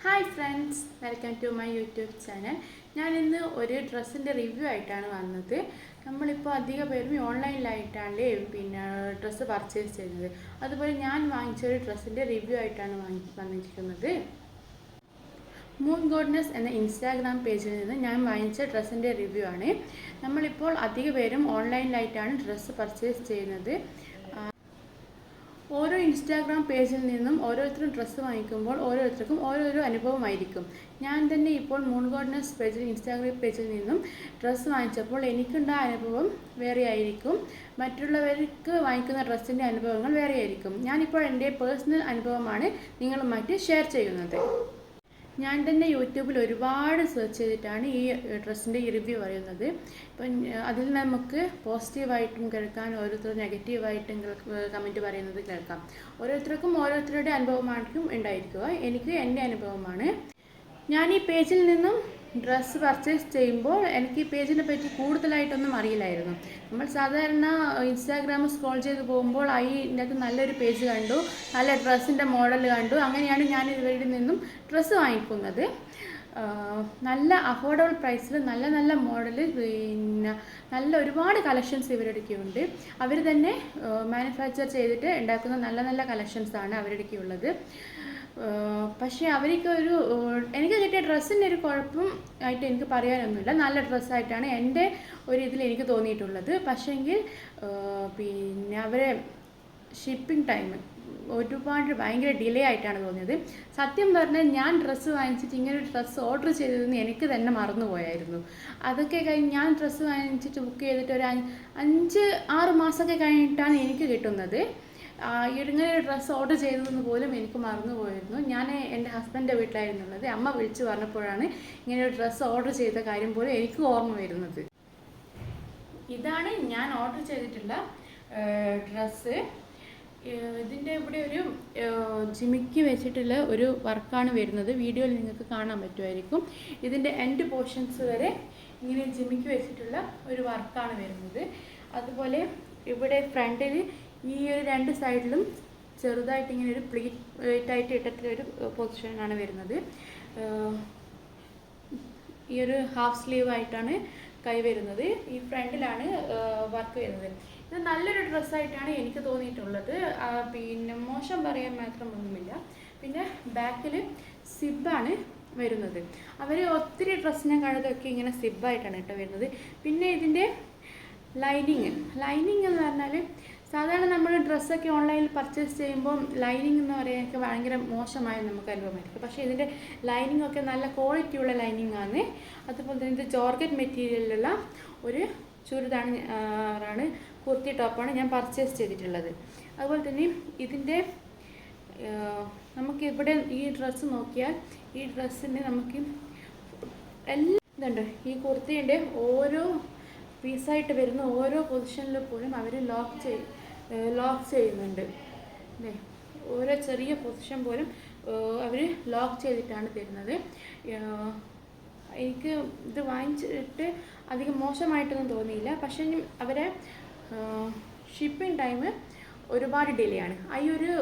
Hi friends, welcome to my YouTube channel. ഞാനിന്ന് ഒരു ഡ്രസ്സിൻ്റെ റിവ്യൂ ആയിട്ടാണ് വന്നത്. നമ്മളിപ്പോൾ അധിക പേരും ഓൺലൈനിലായിട്ടാണ് ഡ്രസ്സ് പർച്ചേസ് ചെയ്യുന്നത്. അതുപോലെ ഞാൻ വാങ്ങിച്ചൊരു ഡ്രസ്സിൻ്റെ റിവ്യൂ ആയിട്ടാണ് വന്നിരിക്കുന്നത്. മൂൺ ഗോഡ്നെസ് എന്ന ഇൻസ്റ്റാഗ്രാം പേജിൽ നിന്ന് ഞാൻ വാങ്ങിച്ച ഡ്രസ്സിൻ്റെ റിവ്യൂ ആണ്. നമ്മളിപ്പോൾ അധിക പേരും ഓൺലൈനിലായിട്ടാണ് ഡ്രസ്സ് പർച്ചേസ് ചെയ്യുന്നത്. ഓരോ ഇൻസ്റ്റാഗ്രാം പേജിൽ നിന്നും ഓരോരുത്തരും ഡ്രസ്സ് വാങ്ങിക്കുമ്പോൾ ഓരോരുത്തർക്കും ഓരോരോ അനുഭവമായിരിക്കും. ഞാൻ തന്നെ ഇപ്പോൾ മൂൺ ഗോഡ്നെസ് ഇൻസ്റ്റാഗ്രാം പേജിൽ നിന്നും ഡ്രസ്സ് വാങ്ങിച്ചപ്പോൾ എനിക്കുണ്ടായ അനുഭവം വേറെ ആയിരിക്കും. മറ്റുള്ളവർക്ക് വാങ്ങിക്കുന്ന ഡ്രസ്സിൻ്റെ അനുഭവങ്ങൾ വേറെ ആയിരിക്കും. ഞാനിപ്പോൾ എൻ്റെ പേഴ്സണൽ അനുഭവമാണ് നിങ്ങളുമായിട്ട് ഷെയർ ചെയ്യുന്നത്. ഞാൻ തന്നെ യൂട്യൂബിൽ ഒരുപാട് സെർച്ച് ചെയ്തിട്ടാണ് ഈ ഡ്രസ്സിൻ്റെ ഈ റിവ്യൂ പറയുന്നത്. ഇപ്പം അതിൽ നമുക്ക് പോസിറ്റീവായിട്ടും കേൾക്കാം, ഓരോരുത്തർ നെഗറ്റീവായിട്ടും കമൻറ്റ് പറയുന്നത് കേൾക്കാം. ഓരോരുത്തർക്കും ഓരോരുത്തരുടെ അനുഭവമായിരിക്കും ഉണ്ടായിരിക്കുക. എനിക്ക് എൻ്റെ അനുഭവമാണ്. ഞാൻ ഈ പേജിൽ നിന്നും ഡ്രസ്സ് പർച്ചേസ് ചെയ്യുമ്പോൾ എനിക്ക് ഈ പേജിനെ പറ്റി കൂടുതലായിട്ടൊന്നും അറിയില്ലായിരുന്നു. നമ്മൾ സാധാരണ ഇൻസ്റ്റാഗ്രാം സ്ക്രോൾ ചെയ്ത് പോകുമ്പോൾ ഇതിനകത്ത് നല്ലൊരു പേജ് കണ്ടു, നല്ല ഡ്രസ്സിൻ്റെ മോഡൽ കണ്ടു. അങ്ങനെയാണ് ഞാൻ ഇവരിൽ നിന്നും ഡ്രസ്സ് വാങ്ങിക്കുന്നത്. നല്ല അഫോർഡബിൾ പ്രൈസിൽ നല്ല നല്ല മോഡൽ, നല്ല ഒരുപാട് കളക്ഷൻസ് ഇവരുടെയൊക്കെയുണ്ട്. അവർ തന്നെ മാനുഫാക്ചർ ചെയ്തിട്ട് ഉണ്ടാക്കുന്ന നല്ല നല്ല കളക്ഷൻസാണ് അവരുടെയൊക്കെ ഉള്ളത്. പക്ഷേ എനിക്ക് കിട്ടിയ ഡ്രസ്സിൻ്റെ ഒരു കുഴപ്പം ആയിട്ട് എനിക്ക് പറയാനൊന്നുമില്ല. നല്ല ഡ്രസ്സായിട്ടാണ് എൻ്റെ ഒരു ഇതിൽ എനിക്ക് തോന്നിയിട്ടുള്ളത്. പക്ഷേങ്കിൽ അവരെ ഷിപ്പിംഗ് ടൈം ഒരുപാട് ഭയങ്കര ഡിലേ ആയിട്ടാണ് തോന്നിയത്. സത്യം പറഞ്ഞാൽ ഞാൻ ഡ്രസ്സ് വാങ്ങിച്ചിട്ട് ഇങ്ങനെ ഒരു ഡ്രസ്സ് ഓർഡർ ചെയ്തതെന്ന് എനിക്ക് തന്നെ മറന്നുപോയായിരുന്നു. അതൊക്കെ കഴിഞ്ഞ് ഞാൻ ഡ്രസ്സ് വാങ്ങിച്ചിട്ട് ബുക്ക് ചെയ്തിട്ട് ഒരു 5-6 മാസമൊക്കെ കഴിഞ്ഞിട്ടാണ് എനിക്ക് കിട്ടുന്നത്. ഇങ്ങനെ ഒരു ഡ്രസ്സ് ഓർഡർ ചെയ്തതെന്ന് പോലും എനിക്ക് മറന്നുപോയിരുന്നു. ഞാൻ എൻ്റെ ഹസ്ബൻഡിൻ്റെ വീട്ടിലായിരുന്നുള്ളത്. അമ്മ വിളിച്ചു പറഞ്ഞപ്പോഴാണ് ഇങ്ങനെ ഒരു ഡ്രസ്സ് ഓർഡർ ചെയ്ത കാര്യം പോലും എനിക്ക് ഓർമ്മ വരുന്നത്. ഇതാണ് ഞാൻ ഓർഡർ ചെയ്തിട്ടുള്ള ഡ്രസ്സ്. ഇതിൻ്റെ ഇവിടെ ഒരു ജിമിക്കി വെച്ചിട്ടുള്ള ഒരു വർക്കാണ് വരുന്നത്. വീഡിയോയിൽ നിങ്ങൾക്ക് കാണാൻ പറ്റുമായിരിക്കും. ഇതിൻ്റെ എൻഡ് പോർഷൻസ് വരെ ഇങ്ങനെ ജിമിക്കി വെച്ചിട്ടുള്ള ഒരു വർക്കാണ് വരുന്നത്. അതുപോലെ ഇവിടെ ഫ്രണ്ടിൽ ഈ ഒരു 2 സൈഡിലും ചെറുതായിട്ട് ഇങ്ങനെ ഒരു പ്ലീറ്റായിട്ട് ഇട്ടിട്ടൊരു പൊസിഷനാണ് വരുന്നത്. ഈ ഒരു ഹാഫ് സ്ലീവ് ആയിട്ടാണ് കൈ വരുന്നത്. ഈ ഫ്രണ്ടിലാണ് വർക്ക് വരുന്നത്. ഇത് നല്ലൊരു ഡ്രസ്സായിട്ടാണ് എനിക്ക് തോന്നിയിട്ടുള്ളത്. മോശം പറയാൻ മാത്രമൊന്നുമില്ല. പിന്നെ ബാക്കിൽ സിബാണ് വരുന്നത്. അവർ ഒത്തിരി ഡ്രസ്സിനെ കഴുതൊക്കെ ഇങ്ങനെ സിബായിട്ടാണ് വരുന്നത്. പിന്നെ ഇതിൻ്റെ ലൈനിങ് എന്ന് പറഞ്ഞാൽ സാധാരണ നമ്മൾ ഡ്രസ്സൊക്കെ ഓൺലൈനിൽ പർച്ചേസ് ചെയ്യുമ്പോൾ ലൈനിങ് എന്ന് പറയാനൊക്കെ ഭയങ്കര മോശമായി നമുക്ക് അനുഭവമായിരിക്കും. പക്ഷേ ഇതിൻ്റെ ലൈനിങ് ഒക്കെ നല്ല ക്വാളിറ്റിയുള്ള ലൈനിങ് ആണ്. അതുപോലെ തന്നെ ഇത് ജോർജറ്റ് മെറ്റീരിയലിലുള്ള ഒരു ചുരിദാറാണ്, കുർത്തി ടോപ്പാണ് ഞാൻ പർച്ചേസ് ചെയ്തിട്ടുള്ളത്. അതുപോലെ തന്നെ ഇതിൻ്റെ നമുക്കിവിടെ ഈ ഡ്രസ്സ് നോക്കിയാൽ ഈ ഡ്രസ്സിന് നമുക്ക് ഇതുണ്ട്. ഈ കുർത്തിയുടെ ഓരോ പീസായിട്ട് വരുന്ന ഓരോ പൊസിഷനിൽ പോലും അവർ ലോക്ക് ചെയ്യുന്നുണ്ട്. അല്ലേ, ഓരോ ചെറിയ പൊസിഷൻ പോലും അവർ ലോക്ക് ചെയ്തിട്ടാണ് തരുന്നത്. എനിക്ക് ഇത് വാങ്ങിച്ചിട്ട് അധികം മോശമായിട്ടൊന്നും തോന്നിയില്ല. പക്ഷേ അവരെ ഷിപ്പിംഗ് ടൈം ഒരുപാട് ഡിലേ ആണ്. ഈ ഒരു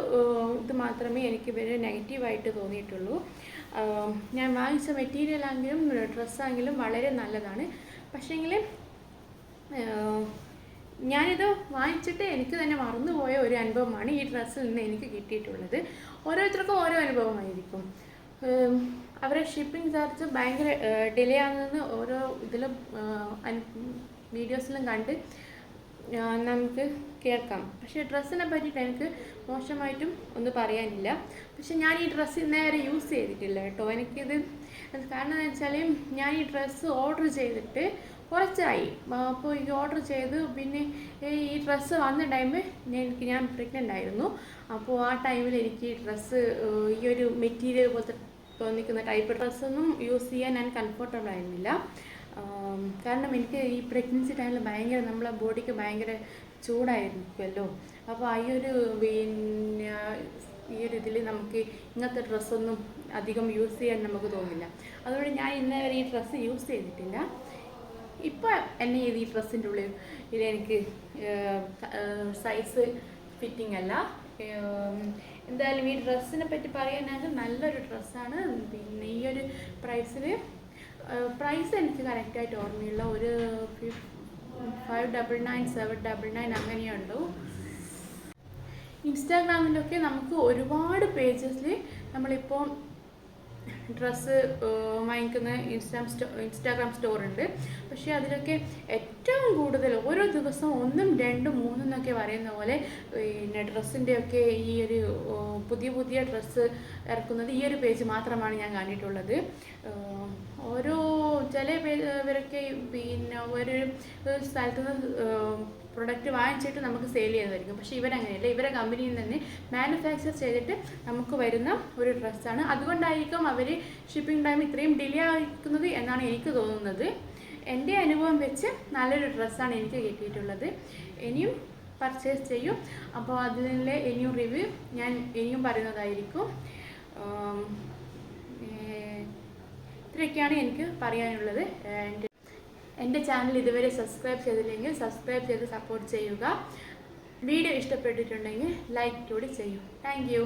ഇത് മാത്രമേ എനിക്ക് വളരെ നെഗറ്റീവായിട്ട് തോന്നിയിട്ടുള്ളൂ. ഞാൻ വാങ്ങിച്ച മെറ്റീരിയൽ ആണെങ്കിലും ഡ്രസ്സാണെങ്കിലും വളരെ നല്ലതാണ്. പക്ഷേങ്കിൽ ഞാനിത് വാങ്ങിച്ചിട്ട് എനിക്ക് തന്നെ മറന്നുപോയ ഒരു അനുഭവമാണ് ഈ ഡ്രസ്സിൽ നിന്ന് എനിക്ക് കിട്ടിയിട്ടുള്ളത്. ഓരോരുത്തർക്കും ഓരോ അനുഭവമായിരിക്കും. അവരെ ഷിപ്പിംഗ് ചാർജ് ഭയങ്കര ഡിലേ ആകുന്നതെന്ന് ഓരോ ഇതിലും വീഡിയോസിലും കണ്ട് നമുക്ക് കേൾക്കാം. പക്ഷേ ഡ്രസ്സിനെ പറ്റിയിട്ട് എനിക്ക് മോശമായിട്ടും ഒന്നും പറയാനില്ല. പക്ഷെ ഞാൻ ഈ ഡ്രസ്സ് ഇന്നേവരെ യൂസ് ചെയ്തിട്ടില്ല കേട്ടോ. എനിക്കിത് കാരണം എന്ന് വെച്ചാൽ ഞാൻ ഈ ഡ്രസ്സ് ഓർഡർ ചെയ്തിട്ട് കുറച്ചായി. അപ്പോൾ ഈ ഓർഡർ ചെയ്ത് പിന്നെ ഈ ഡ്രസ്സ് വന്ന ടൈമിൽ ഞാൻ പ്രഗ്നൻ്റ് ആയിരുന്നു. അപ്പോൾ ആ ടൈമിൽ എനിക്ക് ഈ ഡ്രസ്സ് ഈ ഒരു മെറ്റീരിയൽ പോലത്തെ തോന്നിക്കുന്ന ടൈപ്പ് ഡ്രസ്സൊന്നും യൂസ് ചെയ്യാൻ ഞാൻ കംഫർട്ടബിൾ ആയിരുന്നില്ല. കാരണം എനിക്ക് ഈ പ്രഗ്നൻസി ടൈമിൽ ഭയങ്കര നമ്മളെ ബോഡിക്ക് ഭയങ്കര ചൂടായിരിക്കുമല്ലോ. അപ്പോൾ ഈ ഒരു ഇതിൽ നമുക്ക് ഇങ്ങനത്തെ ഡ്രസ്സൊന്നും അധികം യൂസ് ചെയ്യാൻ നമുക്ക് തോന്നില്ല. അതുകൊണ്ട് ഞാൻ ഇന്നേ വരെ ഈ ഡ്രസ്സ് യൂസ് ചെയ്തിട്ടില്ല. ഇപ്പോൾ എന്നെ ഈ ഡ്രസ്സിൻ്റെ ഉള്ളിൽ എനിക്ക് സൈസ് ഫിറ്റിംഗ് അല്ല. എന്തായാലും ഈ ഡ്രസ്സിനെ പറ്റി പറയാനാണെങ്കിൽ നല്ലൊരു ഡ്രസ്സാണ്. പിന്നെ ഈ ഒരു പ്രൈസിൽ, പ്രൈസ് എനിക്ക് കറക്റ്റായിട്ട് ഓർമ്മയില്ല, ഒരു 599 799 അങ്ങനെയുള്ളൂ. ഇൻസ്റ്റാഗ്രാമിലൊക്കെ നമുക്ക് ഒരുപാട് പേജസിൽ നമ്മളിപ്പോൾ ഡ്രസ്സ് വാങ്ങിക്കുന്ന ഇൻസ്റ്റാഗ്രാം സ്റ്റോർ ഉണ്ട്. പക്ഷേ അതിലൊക്കെ ഏറ്റവും കൂടുതൽ ഓരോ ദിവസം 1, 2, 3 എന്നൊക്കെ പറയുന്ന പോലെ പിന്നെ ഡ്രസ്സിൻ്റെയൊക്കെ ഈ ഒരു പുതിയ ഡ്രസ്സ് ഇറക്കുന്നത് ഈ ഒരു പേജ് മാത്രമാണ് ഞാൻ കണ്ടിട്ടുള്ളത്. ഓരോ ചില ഇവരൊക്കെ പിന്നെ ഒരു സ്ഥലത്ത് നിന്ന് പ്രൊഡക്റ്റ് വാങ്ങിച്ചിട്ട് നമുക്ക് സെയിൽ ചെയ്യുന്നതായിരിക്കും. പക്ഷേ ഇവരങ്ങനെയല്ല, ഇവരെ കമ്പനിയിൽ തന്നെ മാനുഫാക്ചർ ചെയ്തിട്ട് നമുക്ക് വരുന്ന ഒരു ഡ്രസ്സാണ്. അതുകൊണ്ടായിരിക്കും അവർ ഷിപ്പിംഗ് ടൈം ഇത്രയും ഡിലേ ആയിരിക്കുന്നത് എന്നാണ് എനിക്ക് തോന്നുന്നത്. എൻ്റെ അനുഭവം വെച്ച് നല്ലൊരു ഡ്രസ്സാണ് എനിക്ക് കിട്ടിയിട്ടുള്ളത്. ഇനിയും പർച്ചേസ് ചെയ്യും. അപ്പോൾ അതിലെ ഇനിയും റിവ്യൂ ഞാൻ ഇനിയും പറയുന്നതായിരിക്കും. ഇത്രയൊക്കെയാണ് എനിക്ക് പറയാനുള്ളത്. എൻ്റെ ചാനൽ ഇതുവരെ സബ്സ്ക്രൈബ് ചെയ്തില്ലെങ്കിൽ സബ്സ്ക്രൈബ് ചെയ്ത് സപ്പോർട്ട് ചെയ്യുക. വീഡിയോ ഇഷ്ടപ്പെട്ടിട്ടുണ്ടെങ്കിൽ ലൈക്ക് കൂടി ചെയ്യൂ. Thank you.